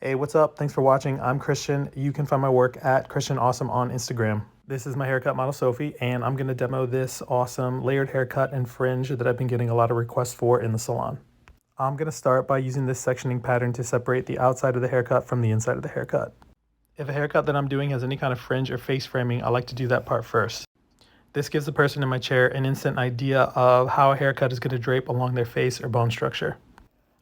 Hey, what's up? Thanks for watching. I'm Christian. You can find my work at Christian Awesome on Instagram. This is my haircut model, Sophie, and I'm going to demo this awesome layered haircut and fringe that I've been getting a lot of requests for in the salon. I'm going to start by using this sectioning pattern to separate the outside of the haircut from the inside of the haircut. If a haircut that I'm doing has any kind of fringe or face framing, I like to do that part first. This gives the person in my chair an instant idea of how a haircut is going to drape along their face or bone structure.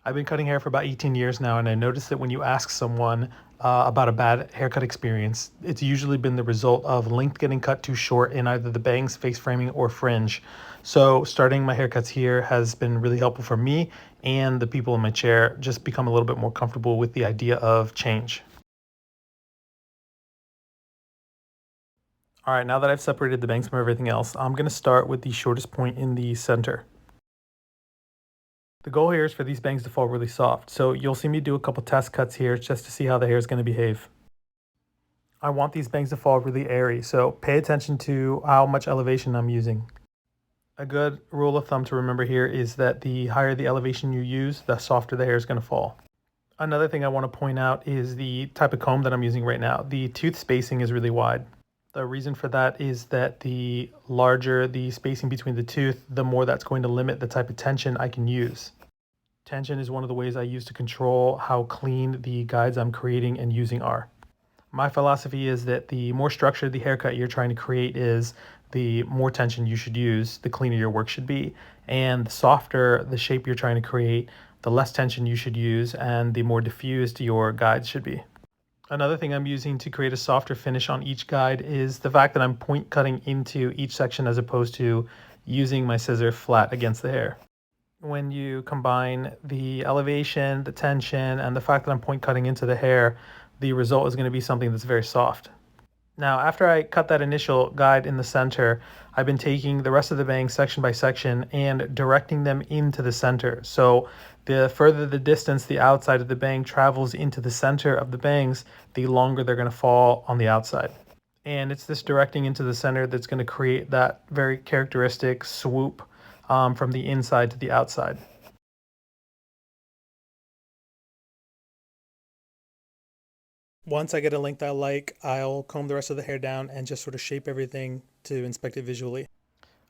I've been cutting hair for about 18 years now, and I noticed that when you ask someone about a bad haircut experience, it's usually been the result of length getting cut too short in either the bangs, face framing, or fringe. So starting my haircuts here has been really helpful for me and the people in my chair just become a little bit more comfortable with the idea of change. All right, now that I've separated the bangs from everything else, I'm going to start with the shortest point in the center. The goal here is for these bangs to fall really soft, so you'll see me do a couple test cuts here just to see how the hair is going to behave. I want these bangs to fall really airy, so pay attention to how much elevation I'm using. A good rule of thumb to remember here is that the higher the elevation you use, the softer the hair is going to fall. Another thing I want to point out is the type of comb that I'm using right now. The tooth spacing is really wide. The reason for that is that the larger the spacing between the tooth, the more that's going to limit the type of tension I can use. Tension is one of the ways I use to control how clean the guides I'm creating and using are. My philosophy is that the more structured the haircut you're trying to create is, the more tension you should use, the cleaner your work should be. And the softer the shape you're trying to create, the less tension you should use and the more diffused your guides should be. Another thing I'm using to create a softer finish on each guide is the fact that I'm point cutting into each section as opposed to using my scissor flat against the hair. When you combine the elevation, the tension, and the fact that I'm point cutting into the hair, the result is going to be something that's very soft. Now, after I cut that initial guide in the center, I've been taking the rest of the bangs section by section and directing them into the center. So the further the distance the outside of the bang travels into the center of the bangs, the longer they're going to fall on the outside. And it's this directing into the center that's going to create that very characteristic swoop from the inside to the outside. Once I get a length I like, I'll comb the rest of the hair down and just sort of shape everything to inspect it visually.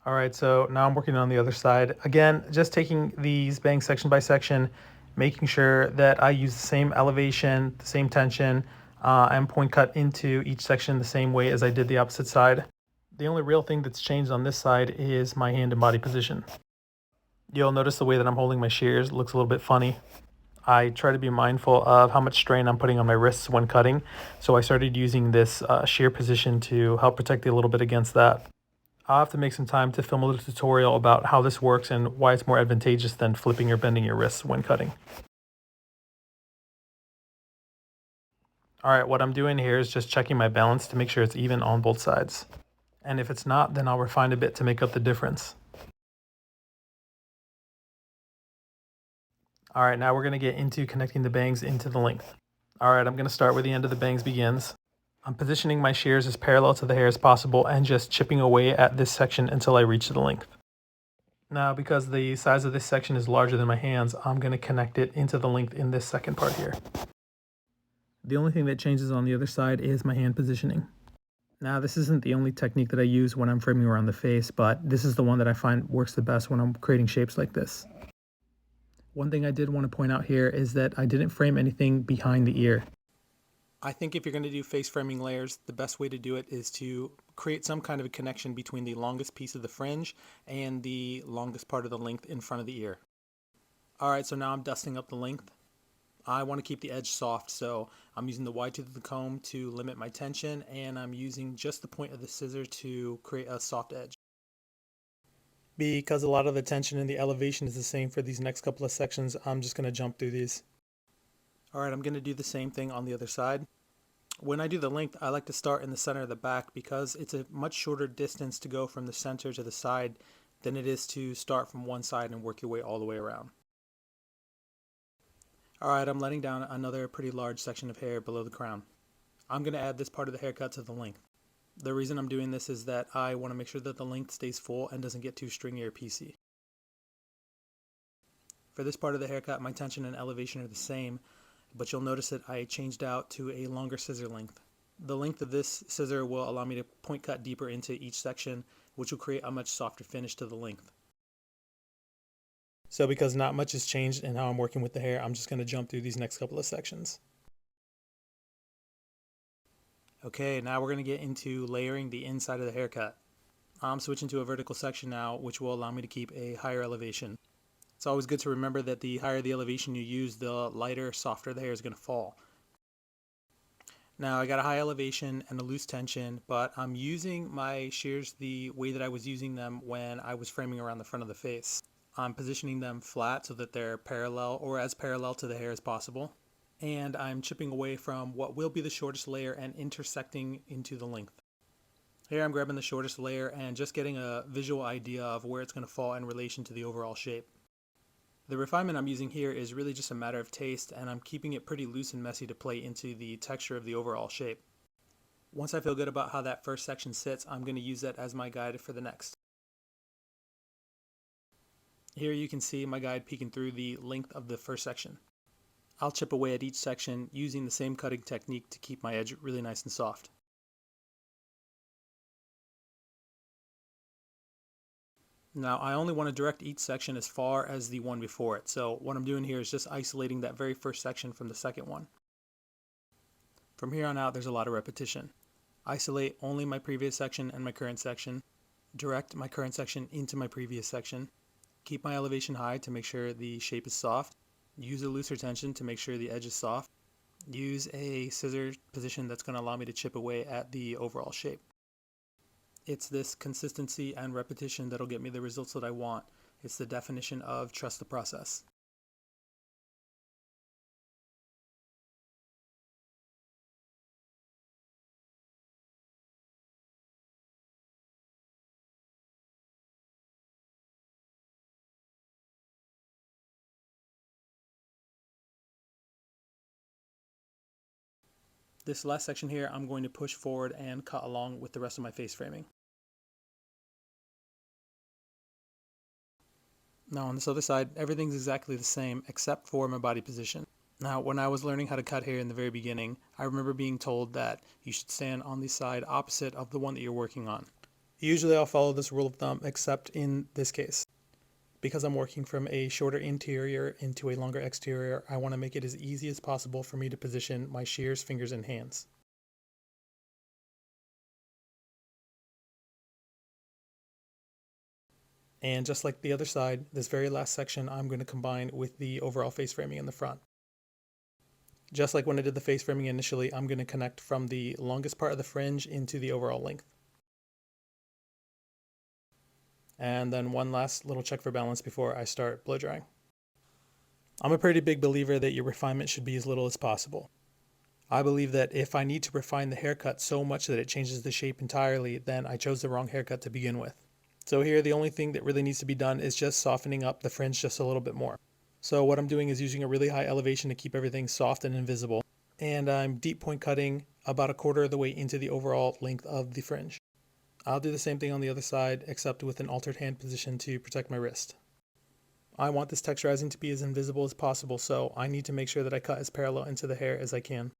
All right, so now I'm working on the other side. Again, just taking these bangs section by section, making sure that I use the same elevation, the same tension, and point cut into each section the same way as I did the opposite side. The only real thing that's changed on this side is my hand and body position. You'll notice the way that I'm holding my shears looks a little bit funny. I try to be mindful of how much strain I'm putting on my wrists when cutting, so I started using this shear position to help protect it a little bit against that. I'll have to make some time to film a little tutorial about how this works and why it's more advantageous than flipping or bending your wrists when cutting. All right, what I'm doing here is just checking my balance to make sure it's even on both sides. And if it's not, then I'll refine a bit to make up the difference. All right, now we're going to get into connecting the bangs into the length. All right, I'm going to start where the end of the bangs begins. I'm positioning my shears as parallel to the hair as possible and just chipping away at this section until I reach the length. Now, because the size of this section is larger than my hands, I'm going to connect it into the length in this second part here. The only thing that changes on the other side is my hand positioning. Now, this isn't the only technique that I use when I'm framing around the face, but this is the one that I find works the best when I'm creating shapes like this. One thing I did want to point out here is that I didn't frame anything behind the ear. I think if you're going to do face framing layers, the best way to do it is to create some kind of a connection between the longest piece of the fringe and the longest part of the length in front of the ear. Alright, so now I'm dusting up the length. I want to keep the edge soft, so I'm using the wide tooth of the comb to limit my tension, and I'm using just the point of the scissor to create a soft edge. Because a lot of the tension and the elevation is the same for these next couple of sections, I'm just going to jump through these. Alright, I'm going to do the same thing on the other side. When I do the length, I like to start in the center of the back because it's a much shorter distance to go from the center to the side than it is to start from one side and work your way all the way around. Alright, I'm letting down another pretty large section of hair below the crown. I'm going to add this part of the haircut to the length. The reason I'm doing this is that I want to make sure that the length stays full and doesn't get too stringy or piecey. For this part of the haircut, my tension and elevation are the same, but you'll notice that I changed out to a longer scissor length. The length of this scissor will allow me to point cut deeper into each section, which will create a much softer finish to the length. So because not much has changed in how I'm working with the hair, I'm just going to jump through these next couple of sections. Okay, now we're going to get into layering the inside of the haircut. I'm switching to a vertical section now, which will allow me to keep a higher elevation. It's always good to remember that the higher the elevation you use, the lighter, softer the hair is going to fall. Now I got a high elevation and a loose tension, but I'm using my shears the way that I was using them when I was framing around the front of the face. I'm positioning them flat so that they're parallel or as parallel to the hair as possible. And I'm chipping away from what will be the shortest layer and intersecting into the length. Here I'm grabbing the shortest layer and just getting a visual idea of where it's going to fall in relation to the overall shape. The refinement I'm using here is really just a matter of taste, and I'm keeping it pretty loose and messy to play into the texture of the overall shape. Once I feel good about how that first section sits, I'm going to use that as my guide for the next. Here you can see my guide peeking through the length of the first section. I'll chip away at each section using the same cutting technique to keep my edge really nice and soft. Now I only want to direct each section as far as the one before it, so what I'm doing here is just isolating that very first section from the second one. From here on out there's a lot of repetition. Isolate only my previous section and my current section, direct my current section into my previous section, keep my elevation high to make sure the shape is soft, use a looser tension to make sure the edge is soft, use a scissor position that's going to allow me to chip away at the overall shape. It's this consistency and repetition that'll get me the results that I want. It's the definition of trust the process. This last section here, I'm going to push forward and cut along with the rest of my face framing. Now on this other side, everything's exactly the same except for my body position. Now when I was learning how to cut hair in the very beginning, I remember being told that you should stand on the side opposite of the one that you're working on. Usually I'll follow this rule of thumb except in this case. Because I'm working from a shorter interior into a longer exterior, I want to make it as easy as possible for me to position my shears, fingers, and hands. And just like the other side, this very last section I'm going to combine with the overall face framing in the front. Just like when I did the face framing initially, I'm going to connect from the longest part of the fringe into the overall length. And then one last little check for balance before I start blow drying. I'm a pretty big believer that your refinement should be as little as possible. I believe that if I need to refine the haircut so much that it changes the shape entirely, then I chose the wrong haircut to begin with. So here the only thing that really needs to be done is just softening up the fringe just a little bit more. So what I'm doing is using a really high elevation to keep everything soft and invisible. And I'm deep point cutting about a quarter of the way into the overall length of the fringe. I'll do the same thing on the other side, except with an altered hand position to protect my wrist. I want this texturizing to be as invisible as possible, so I need to make sure that I cut as parallel into the hair as I can.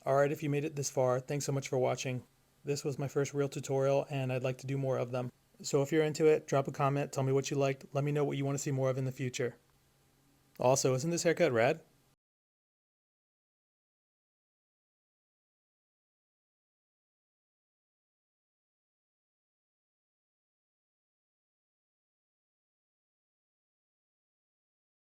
Alright, if you made it this far, thanks so much for watching. This was my first real tutorial, and I'd like to do more of them. So if you're into it, drop a comment, tell me what you liked, let me know what you want to see more of in the future. Also, isn't this haircut rad?